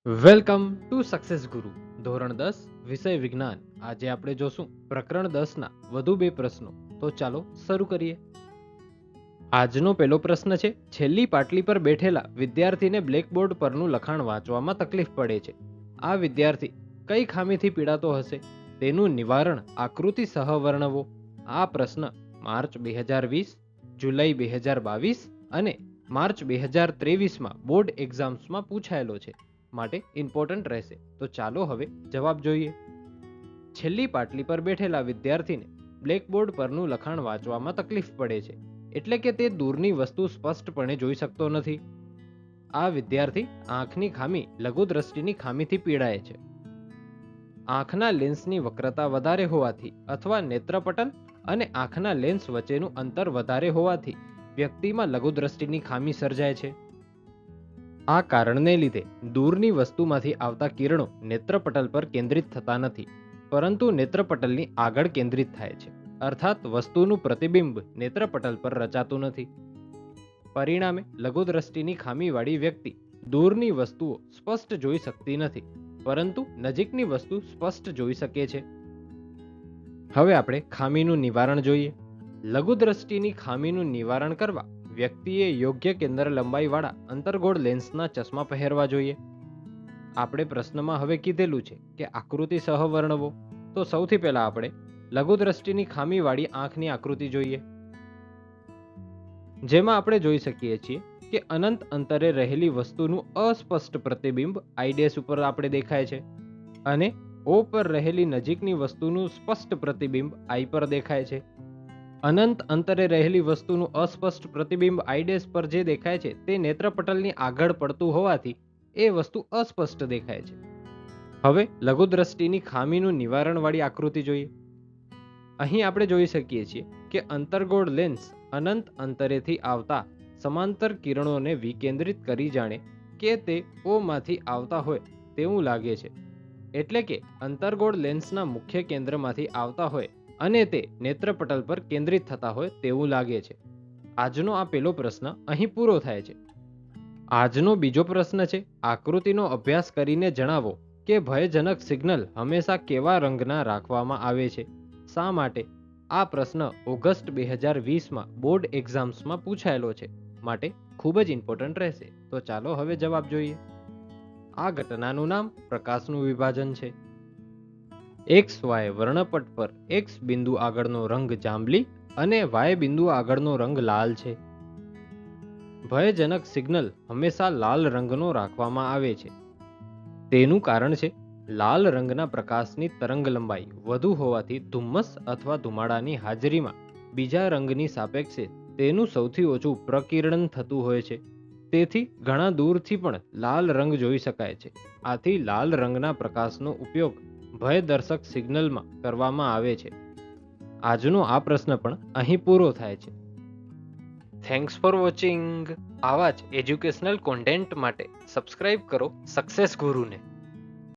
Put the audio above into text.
Welcome to success ગુરુ ધોરણ 10 વિષય વિજ્ઞાન. આજે આપણે જોશું પ્રકરણ 10 ના વધુ બે પ્રશ્નો. તો ચાલો શરૂ કરીએ. આજનો પહેલો પ્રશ્ન છે, છેલ્લી પાટલી પર બેઠેલા વિદ્યાર્થીને બ્લેકબોર્ડ પરનું લખાણ વાંચવામાં તકલીફ પડે છે. આ વિદ્યાર્થી કઈ ખામીથી પીડાતો હશે? તેનું નિવારણ આકૃતિ સહ વર્ણવો. આ પ્રશ્ન માર્ચ 2020, જુલાઈ 2022 અને માર્ચ 2023માં બોર્ડ એક્ઝામ્સમાં પૂછાયેલો છે, માટે ઇમ્પોર્ટન્ટ રહેશે. તો ચાલો હવે જવાબ જોઈએ. છેલ્લી પાટલી પર બેઠેલા વિદ્યાર્થીને બ્લેકબોર્ડ પરનું લખાણ વાંચવામાં તકલીફ પડે છે, એટલે કે તે દૂરની વસ્તુ સ્પષ્ટપણે જોઈ શકતો નથી. આ વિદ્યાર્થી આંખની ખામી લઘુદ્રષ્ટિની ખામીથી પીડાય છે. આંખના લેન્સની વક્રતા વધારે હોવાથી અથવા નેત્રપટલ અને આંખના લેન્સ વચ્ચેનું અંતર વધારે હોવાથી વ્યક્તિમાં લઘુદ્રષ્ટિની ખામી સર્જાય છે. આ કારણને લીધે દૂરની વસ્તુમાંથી આવતા કિરણો નેત્રપટલ પર કેન્દ્રિત થતા નથી, પરંતુ નેત્રપટલની આગળ કેન્દ્રિત થાય છે. અર્થાત વસ્તુનું પ્રતિબિંબ નેત્રપટલ પર રચાતું નથી. પરિણામે લઘુદ્રષ્ટિની ખામીવાળી વ્યક્તિ દૂરની વસ્તુઓ સ્પષ્ટ જોઈ શકતી નથી, પરંતુ નજીકની વસ્તુ સ્પષ્ટ જોઈ શકે છે. હવે આપણે ખામીનું નિવારણ જોઈએ. લઘુદ્રષ્ટિની ખામીનું નિવારણ કરવા વ્યક્તિએ યોગ્ય કેન્દ્ર લંબાઈવાળા અંતર્ગોળ લેન્સના ચશ્મા પહેરવા જોઈએ. આપણે પ્રશ્નમાં હવે કીધેલું છે કે આકૃતિ સહ વર્ણવો. તો સૌથી પહેલા આપણે લઘુદ્રષ્ટિની ખામીવાળી આંખની આકૃતિ જોઈએ, જેમાં આપણે જોઈ શકીએ છીએ કે અનંત અંતરે રહેલી વસ્તુનું અસ્પષ્ટ પ્રતિબિંબ આઈ' ઉપર આપણે દેખાય છે, અને ઓ પર રહેલી નજીકની વસ્તુનું સ્પષ્ટ પ્રતિબિંબ આઈ પર દેખાય છે. અનંત અંતરે રહેલી વસ્તુનું અસ્પષ્ટ પ્રતિબિંબ આઈ' પર જે દેખાય છે તે નેત્રપટલની આગળ પડતું હોવાથી એ વસ્તુ અસ્પષ્ટ દેખાય છે. હવે લઘુદ્રષ્ટિની ખામીનું નિવારણવાળી આકૃતિ જોઈએ. અહીં આપણે જોઈ શકીએ છીએ કે અંતર્ગોળ લેન્સ અનંત અંતરેથી આવતા સમાંતર કિરણોને વિકેન્દ્રિત કરી જાણે કે તે ઓ માંથી આવતા હોય તેવું લાગે છે. એટલે કે અંતર્ગોળ લેન્સના મુખ્ય કેન્દ્રમાંથી આવતા હોય અને તે નેત્રપટલ પર કેન્દ્રિત થતા હોય તેવું લાગે છે. આજનો આ પહેલો પ્રશ્ન અહીં પૂરો થાય છે. આજનો બીજો પ્રશ્ન છે, આકૃતિનો અભ્યાસ કરીને જણાવો કે ભયજનક સિગ્નલ હંમેશા કેવા રંગના રાખવામાં આવે છે. શા માટે? આ પ્રશ્ન ઓગસ્ટ 2020માં બોર્ડ એક્ઝામ્સમાં પૂછાયેલો છે, માટે ખૂબ જ ઇમ્પોર્ટન્ટ રહેશે. તો ચાલો હવે જવાબ જોઈએ. આ ઘટનાનું નામ પ્રકાશનું વિભાજન છે. XY વર્ણપટ પર X બિંદુ આગળનો રંગ જાંબલી અને Y બિંદુ આગળનો રંગ લાલ છે. ભયજનક સિગ્નલ હંમેશા લાલ રંગનો રાખવામાં આવે છે. તેનું કારણ છે લાલ રંગના પ્રકાશની તરંગ લંબાઈ વધુ હોવાથી ધુમ્મસ અથવા ધુમાડાની હાજરીમાં બીજા રંગની સાપેક્ષે તેનું સૌથી ઓછું પ્રકિરણ થતું હોય છે. તેથી ઘણા દૂરથી પણ લાલ રંગ જોઈ શકાય છે. આથી લાલ રંગના પ્રકાશનો ઉપયોગ ભયદર્શક સિગ્નલમાં કરવામાં આવે છે. આજનો આ પ્રશ્ન પણ અહીં પૂરો થાય છે. Thanks for watching. આવા જ એજ્યુકેશનલ કોન્ટેન્ટ માટે સબસ્ક્રાઇબ કરો સક્સેસ ગુરુને.